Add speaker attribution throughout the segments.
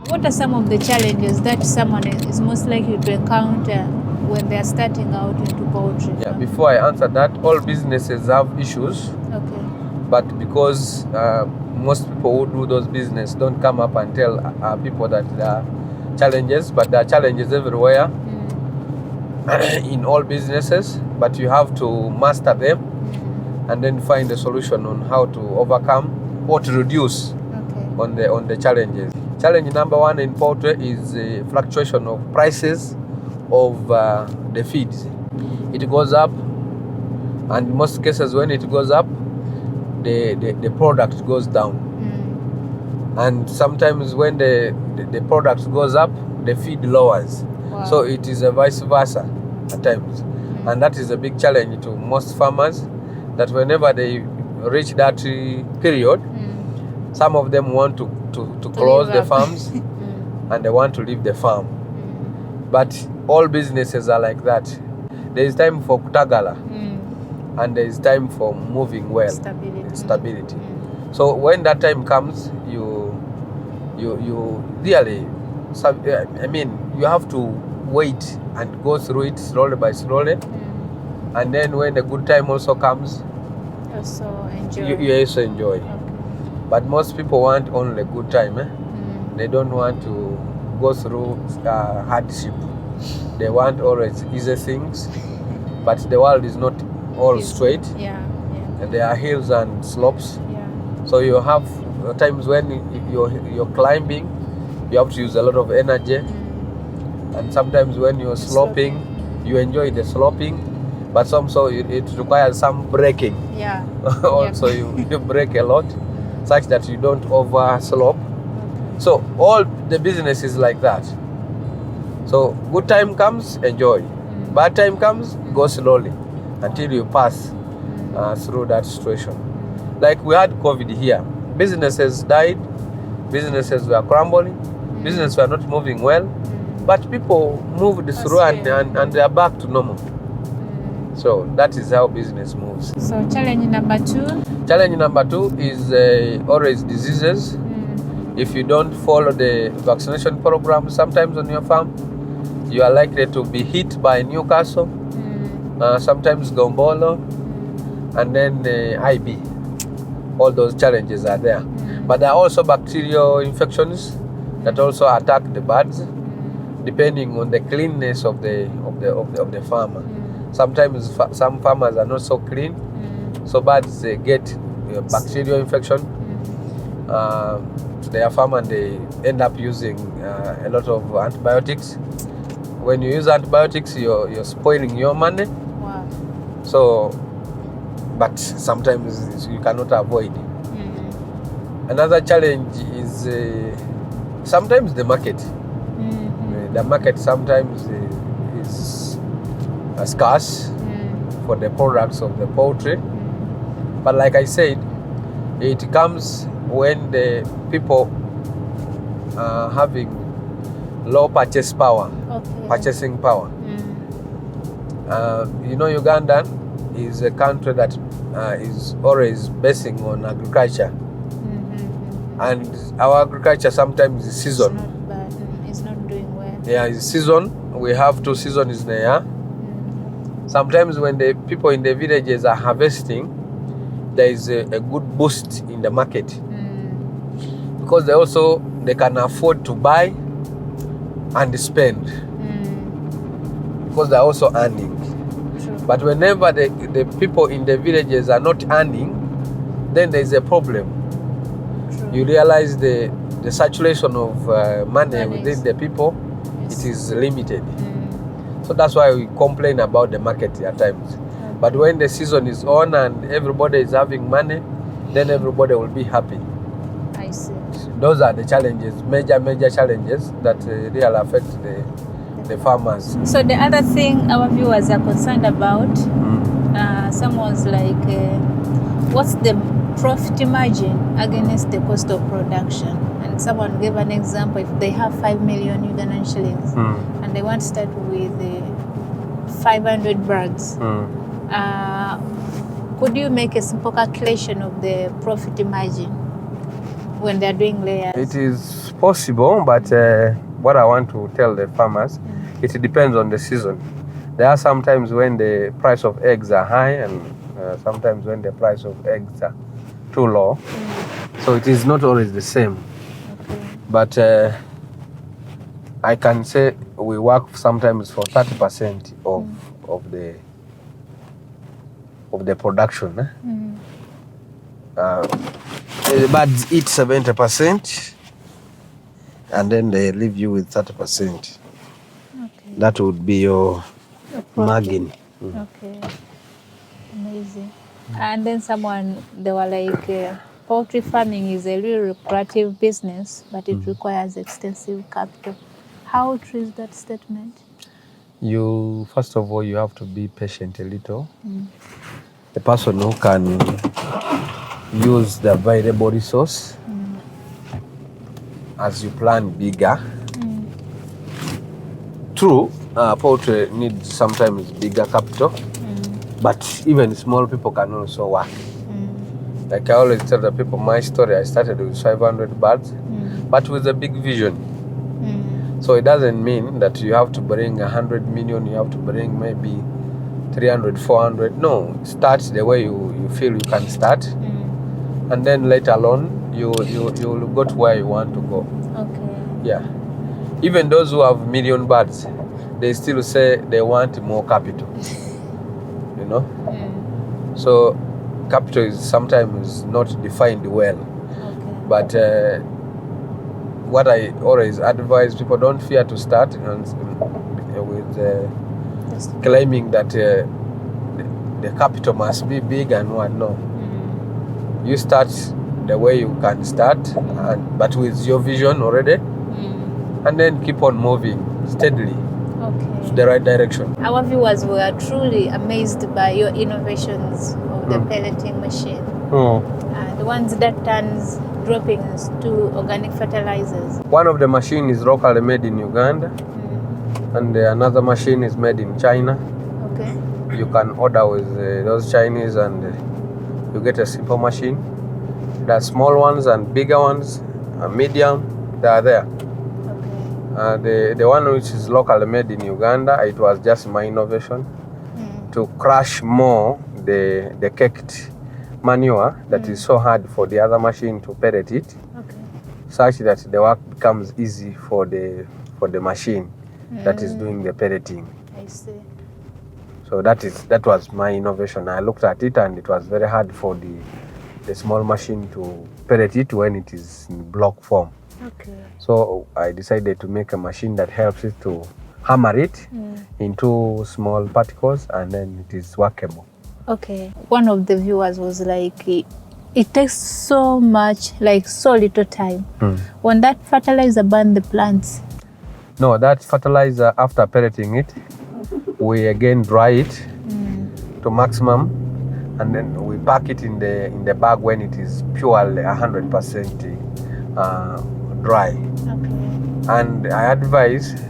Speaker 1: What are some of the challenges that someone is most likely to encounter when they are starting out into poultry?
Speaker 2: Yeah, before I answer that, all businesses have issues.
Speaker 1: Okay.
Speaker 2: But because most people who do those business don't come up and tell people that there are challenges, but there are challenges everywhere in all businesses, but you have to master them and then find a solution on how to overcome or to reduce on the challenges. Challenge number one in poultry is the fluctuation of prices of the feeds. It goes up, and in most cases when it goes up, the product goes down. And sometimes when the product goes up, the feed lowers.
Speaker 1: Wow.
Speaker 2: So it is a vice versa at times. And that is a big challenge to most farmers, that whenever they reach that period, some of them want to close the farms and they want to leave the farm. But all businesses are like that. There is time for kutagala and there is time for moving well. Stability. So when that time comes, you really, I mean, you have to wait and go through it slowly by slowly. And then when the good time also comes, you also enjoy.
Speaker 1: Okay.
Speaker 2: But most people want only a good time. They don't want to go through hardship. They want always easy things. But the world is not all straight. And there are hills and slopes. So you have times when you're climbing, you have to use a lot of energy. And sometimes when you're sloping, you enjoy the sloping. But also it requires some braking. Also you brake a lot, such that you don't over slope. So all the business is like that. So good time comes, enjoy. Bad time comes, go slowly until you pass through that situation. Like we had COVID here. Businesses died, businesses were crumbling, businesses were not moving well, but people moved through and they are back to normal. So that is how business moves.
Speaker 1: So challenge number two?
Speaker 2: Challenge number two is always diseases. If you don't follow the vaccination program sometimes on your farm, you are likely to be hit by Newcastle, sometimes Gumboro, and then IB. All those challenges are there. But there are also bacterial infections that also attack the birds, depending on the cleanness of the farmer. Sometimes some farmers are not so clean, so birds get bacterial infection to their farm, and they end up using a lot of antibiotics. When you use antibiotics, you're spoiling your money.
Speaker 1: Wow.
Speaker 2: So, but sometimes you cannot avoid. Another challenge is sometimes the market. The market sometimes is scarce for the products of the poultry. But like I said, it comes when the people are having low purchasing power. Uganda is a country that is always basing on agriculture. And our agriculture sometimes is season.
Speaker 1: It's not doing well.
Speaker 2: Yeah, it's season. We have 2 seasons in a year. Sometimes when the people in the villages are harvesting, there is a good boost in the market. Because they can afford to buy and spend. Because they're also earning.
Speaker 1: True.
Speaker 2: But whenever the people in the villages are not earning, then there is a problem.
Speaker 1: True.
Speaker 2: You realize the saturation of money within the people, it is limited. So that's why we complain about the market at times. But when the season is on and everybody is having money, then everybody will be happy.
Speaker 1: I see.
Speaker 2: Those are the challenges, major challenges that really affect the farmers.
Speaker 1: So the other thing our viewers are concerned about, someone's like, what's the profit margin against the cost of production? And someone gave an example, if they have 5 million Ugandan shillings and they want to start with 500 birds, could you make a simple calculation of the profit margin when they're doing layers?
Speaker 2: It is possible, but what I want to tell the farmers, it depends on the season. There are sometimes when the price of eggs are high, and sometimes when the price of eggs are too low. So it is not always the same. But I can say we work sometimes for 30% of the production. The birds eat 70%, and then they leave you with 30%. That would be your margin.
Speaker 1: Okay, amazing. And then they were like, poultry farming is a really lucrative business, but it requires extensive capital. How true is that statement?
Speaker 2: First of all, you have to be patient a little. The person who can use the available resource as you plan bigger. True, poultry needs sometimes bigger capital, but even small people can also work. Like I always tell the people my story, I started with 500 birds, but with a big vision. So it doesn't mean that you have to bring 100 million, you have to bring maybe 300, 400. No, start the way you feel you can start. And then later on, you'll go to where you want to go.
Speaker 1: Okay.
Speaker 2: Yeah. Even those who have million birds, they still say they want more capital. You know? So capital is sometimes not defined well.
Speaker 1: Okay.
Speaker 2: But what I always advise people, don't fear to start with claiming that the capital must be big and what. No. You start the way you can start, but with your vision already, and then keep on moving steadily to the right direction.
Speaker 1: Our viewers were truly amazed by your innovations of the pelleting machine. The ones that turns droppings to organic fertilizers.
Speaker 2: One of the machines is locally made in Uganda, and another machine is made in China.
Speaker 1: Okay.
Speaker 2: You can order with those Chinese, and you get a simple machine. There are small ones and bigger ones, medium, they are there. Okay. The one which is locally made in Uganda, it was just my innovation to crush more the caked manure that is so hard for the other machine to pellet it, such that the work becomes easy for the machine that is doing the pelleting.
Speaker 1: I see.
Speaker 2: So that was my innovation. I looked at it, and it was very hard for the small machine to pellet it when it is in block form.
Speaker 1: Okay.
Speaker 2: So I decided to make a machine that helps it to hammer it into small particles, and then it is workable.
Speaker 1: Okay. One of the viewers was like, it takes so much, like so little time. When that fertilizer burn the plants? No,
Speaker 2: that fertilizer, after pelleting it, we again dry it to maximum, and then we pack it in the bag when it is purely 100% dry. Okay. And I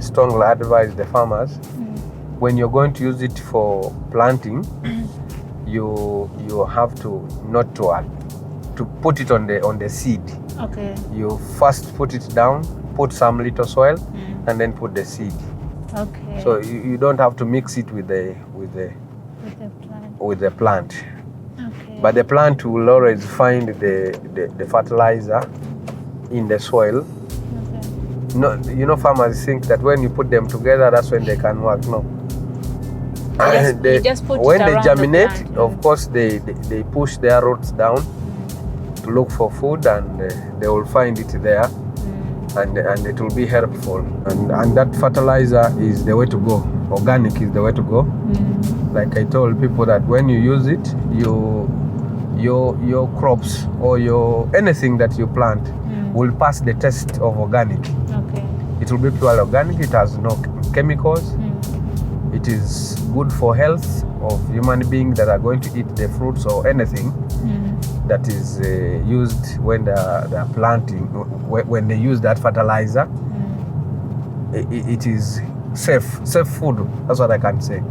Speaker 2: strongly advise the farmers, when you're going to use it for planting, you have to not to put it on the seed.
Speaker 1: Okay.
Speaker 2: You first put it down, put some little soil, and then put the seed.
Speaker 1: Okay.
Speaker 2: So you don't have to mix it with the plant.
Speaker 1: Okay.
Speaker 2: But the plant will always find the fertilizer in the soil.
Speaker 1: Okay.
Speaker 2: No, farmers think that when you put them together, that's when they can work. No.
Speaker 1: You just put
Speaker 2: when
Speaker 1: it
Speaker 2: they
Speaker 1: around
Speaker 2: germinate,
Speaker 1: the plant.
Speaker 2: of course, they push their roots down to look for food, and they will find it there. And it will be helpful, and that fertilizer is the way to go. Organic is the way to go. Like I told people, that when you use it, your crops or anything that you plant will pass the test of organic.
Speaker 1: Okay.
Speaker 2: It will be pure organic. It has no chemicals. It is good for health of human beings that are going to eat the fruits or anything that is used when they are planting. When they use that fertilizer, it is safe food. That's what I can say.